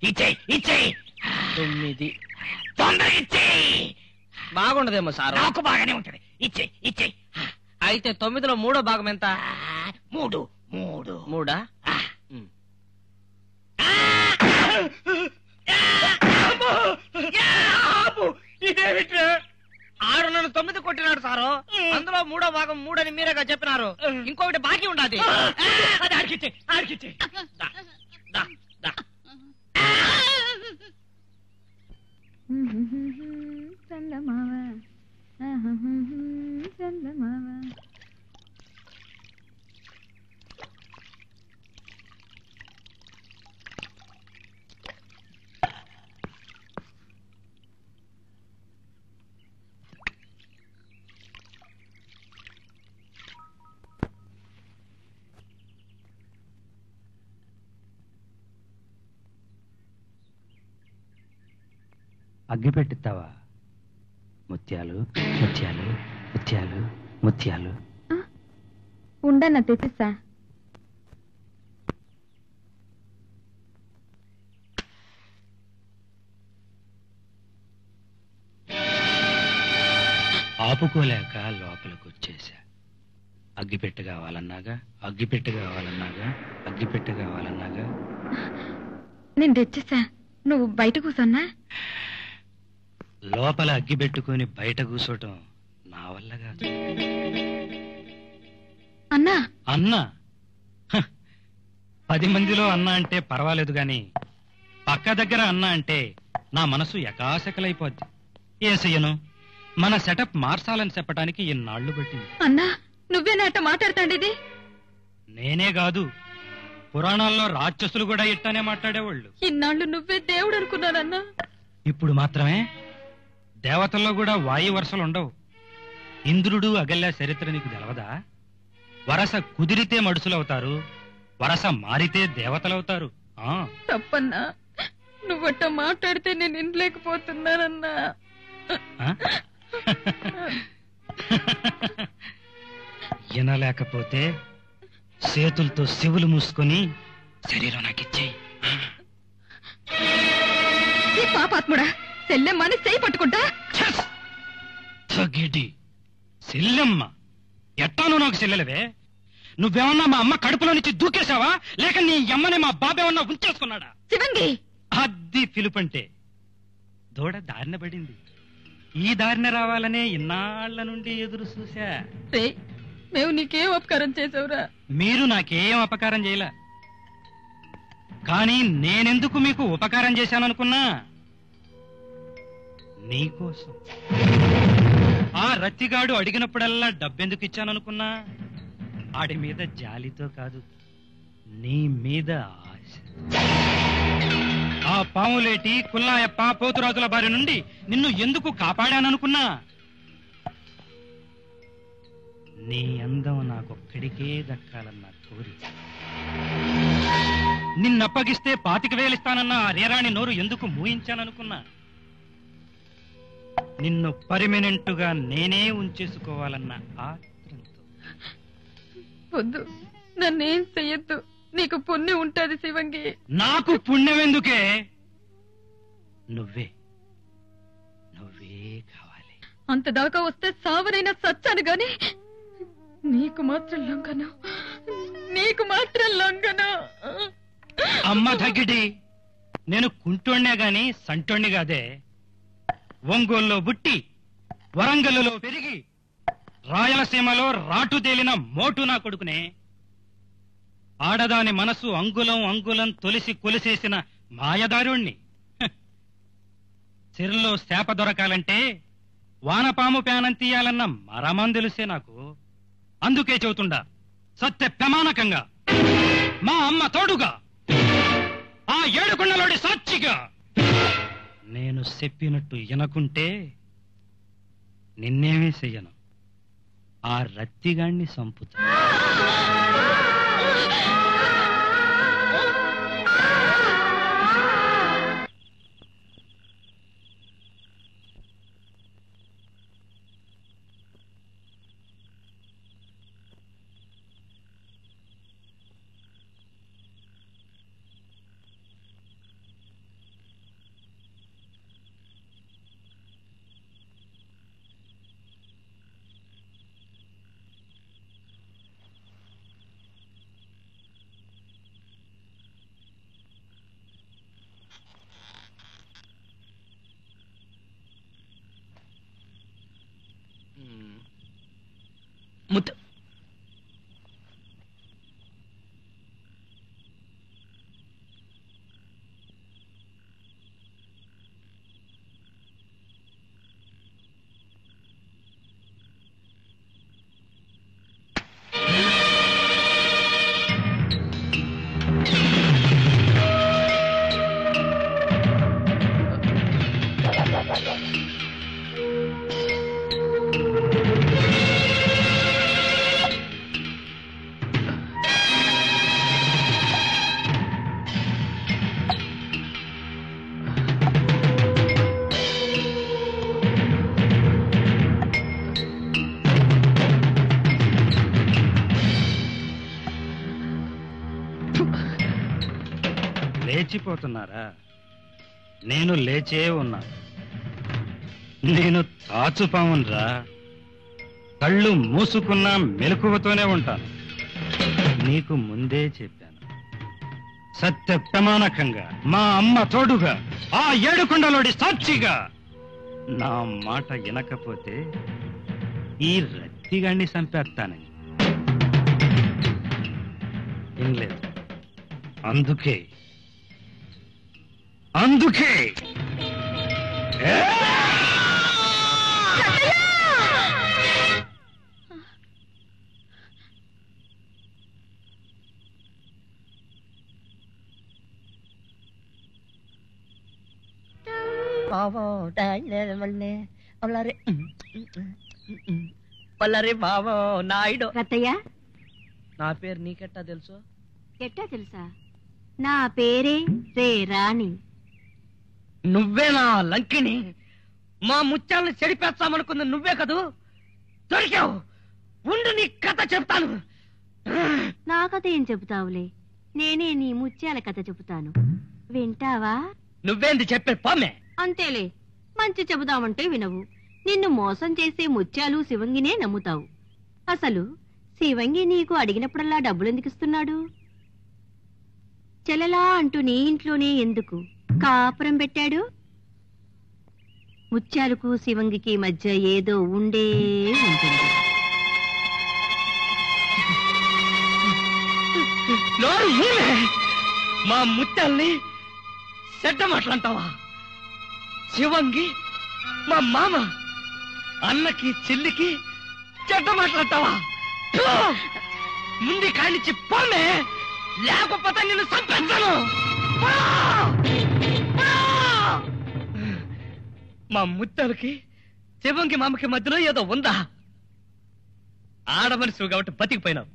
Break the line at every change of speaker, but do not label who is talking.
ఇచ్చేయి ఇచ్చేయి.
9
తొందరగా ఇచ్చేయి.
బాగుండదేమో సారు.
నాకు బాగానే ఉంటది. ఇచ్చేయి ఇచ్చేయి.
అయితే 9లో 3వ భాగం ఎంత?
3 3.
3ఆ?
ఇదేమిట్రా?
6 నన్ను 9 కొట్టినాడు సారు. అందులో 3వ భాగం 3 అని మీరేగా చెప్పినారు. ఇంకొకటి బాకీ ఉండాది.
అది ఆడికిచ్చే ఆడికిచ్చే.
అగ్గి పెట్టిస్తావా? ముత్యాలు ముత్యాలు ముత్యాలు ముత్యాలు.
ఉండన్న తెచ్చిస్తా.
ఆపుకోలేక లోపలికి వచ్చేసా. అగ్గిపెట్టు కావాలన్నాగా, అగ్గిపెట్టు కావాలన్నాగా, అగ్గిపెట్టు కావాలన్నాగా.
నేను తెచ్చిస్తా, నువ్వు బయట కూర్చోన్నా.
లోపల అగ్గి పెట్టుకుని బయట కూర్చోటం నా వల్ల కాదు.
అన్నా
అన్నా 10 మందిలో అన్నా అంటే పర్వాలేదు గాని పక్క దగ్గర అన్నా అంటే నా మనసు ఎకాశకలైపోద్ది. ఏం చెయ్యను? మన సెటప్ మార్చాలని చెప్పడానికి ఇన్నాళ్లు పట్టింది.
అన్నా నువ్వేనాట మాట్లాడతాండేది?
నేనే కాదు, పురాణాల్లో రాక్షసులు కూడా ఇట్టానే మాట్లాడేవాళ్ళు.
ఇన్నాళ్ళు నువ్వే దేవుడు అనుకున్నానన్నా.
ఇప్పుడు మాత్రమే దేవతల్లో కూడా వాయు వరుసలు ఉండవు. ఇంద్రుడు అగల్య చరిత్ర నీకు తెలవదా? వరస కుదిరితే మడుసులవుతారు, వరస మారితే దేవతలవుతారు.
తప్పన్నా, నువ్వట్ట మాట్లాడితే నేను వినలేకపోతున్నానన్నా.
వినలేకపోతే చేతులతో శివులు మూసుకొని శరీరం నాకిచ్చేయి.
పాపాత్ముడా, సెల్లెమ్మని చేయి పట్టుకుంటా.
సెల్లెమ్మ ఎట్టాను నాకు చెల్లెలవే? నువ్వేమన్నా మా అమ్మ కడుపులో నుంచి దూకేశావా, లేక నీ అమ్మని మా బాబేమన్నా ఉంచేసుకున్నాడా?
శివంగి
అద్ది పిలుపంటే దూడ దారిన పడింది. ఈ దారిన రావాలనే ఇన్నాళ్ల నుండి ఎదురు చూశా.
మేము నీకేం ఉపకారం చేసావురా?
మీరు నాకేం అపకారం చేయలే, కానీ నేనెందుకు మీకు ఉపకారం చేశాననుకున్నా? నీకోసం. ఆ రత్తిగాడు అడిగినప్పుడల్లా డబ్బెందుకు ఇచ్చాననుకున్నా? ఆడి మీద జాలితో కాదు, నీ మీద ఆశ. ఆ పాములేటి కుల్లాయప్ప పోతురాజుల బారి నుండి నిన్ను ఎందుకు కాపాడాననుకున్నా? నీ అందం నాకొక్కడికే దక్కాలన్న కోరిక. నిన్నప్పగిస్తే 25,000 ఇస్తానన్న ఆ రేరాణి నోరు ఎందుకు మూయించాననుకున్నా? నిన్ను పర్మనెంటుగా నేనే ఉంచేసుకోవాలన్న ఆత్రంతో.
వద్దు, నన్నేం చెయ్యొద్దు, నీకు పుణ్యం ఉంటది శివంగి.
నాకు పుణ్యం ఎందుకే? నువ్వే నువ్వే కావాలి.
అంత దాకా వస్తే సావనైనా సచ్చాను గాని నీకు మాత్రం లొంగను, నీకు మాత్రం లొంగను.
అమ్మ తగ్గిడి, నేను కుంటోణ్ణే గాని సంటోణ్ణి కాదే. ఒంగోల్లో పుట్టి వరంగల్లో పెరిగి రాయలసీమలో రాటు తేలిన మోటు నా కొడుకునే. ఆడదాని మనసు అంగుళం అంగుళం తొలిసి కొలిసేసిన మాయదారుణ్ణి. చెరులో శాప దొరకాలంటే వానపాము పేనం తీయాలన్న మరమందెలుసే నాకు. అందుకే చెబుతుండా సత్య ప్రమాణకంగా, మా అమ్మ తోడుగా, ఆ ఏడుకొండలోడి సాక్షిగా, నేను చెప్పినట్టు వినకుంటే నిన్నేమీ చెయ్యను, ఆ రత్తిగాణ్ణి సంపుతా.
ముద్దు.
లేచిపోతున్నారా? నేను లేచే ఉన్నా. నేను తాచుపామున్రా. కళ్ళు మూసుకున్నా మెలకువతోనే ఉంటాను. నీకు ముందే చెప్పాను. సత్య ప్రమాణకంగా, మా అమ్మ తోడుగా, ఆ ఏడుకొండలోడి సాక్షిగా, నా మాట వినకపోతే ఈ రత్తిగాన్ని చంపేస్తానని. వినలేదు. అందుకే
పల్లరి బావో నాయుడు.
రత్తయ్య,
నా పేరు నీకెట్టా తెలుసు?
ఎట్టా తెలుసా? నా పేరే రే రాణి.
నువ్వేనా లంకిని? మా ముత్యాలను చెడిపేస్తామనుకుంది నువ్వే కదూ? దొరికావు. ఉండు, నీ కథ చెప్తాను.
నా కథ ఏం చెబుతావులే, నేనే నీ ముత్యాల కథ చెబుతాను. వింటావా?
నువ్వేంది చెప్పే పోమే.
అంతేలే, మంచి చెబుదామంటే వినవు. నిన్ను మోసం చేసే ముత్యాలు శివంగినే నమ్ముతావు. అసలు శివంగి నీకు అడిగినప్పుడల్లా డబ్బులెందుకు ఇస్తున్నాడు? చెలలా అంటూ నీ ఇంట్లోనే ఎందుకు కాపురం పెట్టాడు? ముత్యాలకు శివంగికి మధ్య ఏదో ఉండే ఉంటుంది.
మా ముత్యాల్ని చెడ్డ మాటలంటావా? శివంగి మా మామ, అన్నకి చెల్లికి చెడ్డ మాటలంటావా? ముందు కానిచ్చి పోమే, లేకపోతే నిన్ను చంపేస్తాను. మా ముత్యాలకి శివంగి మామకి మధ్యలో ఏదో ఉందా? ఆడమనిషి కాబట్టి బతికిపోయినావు.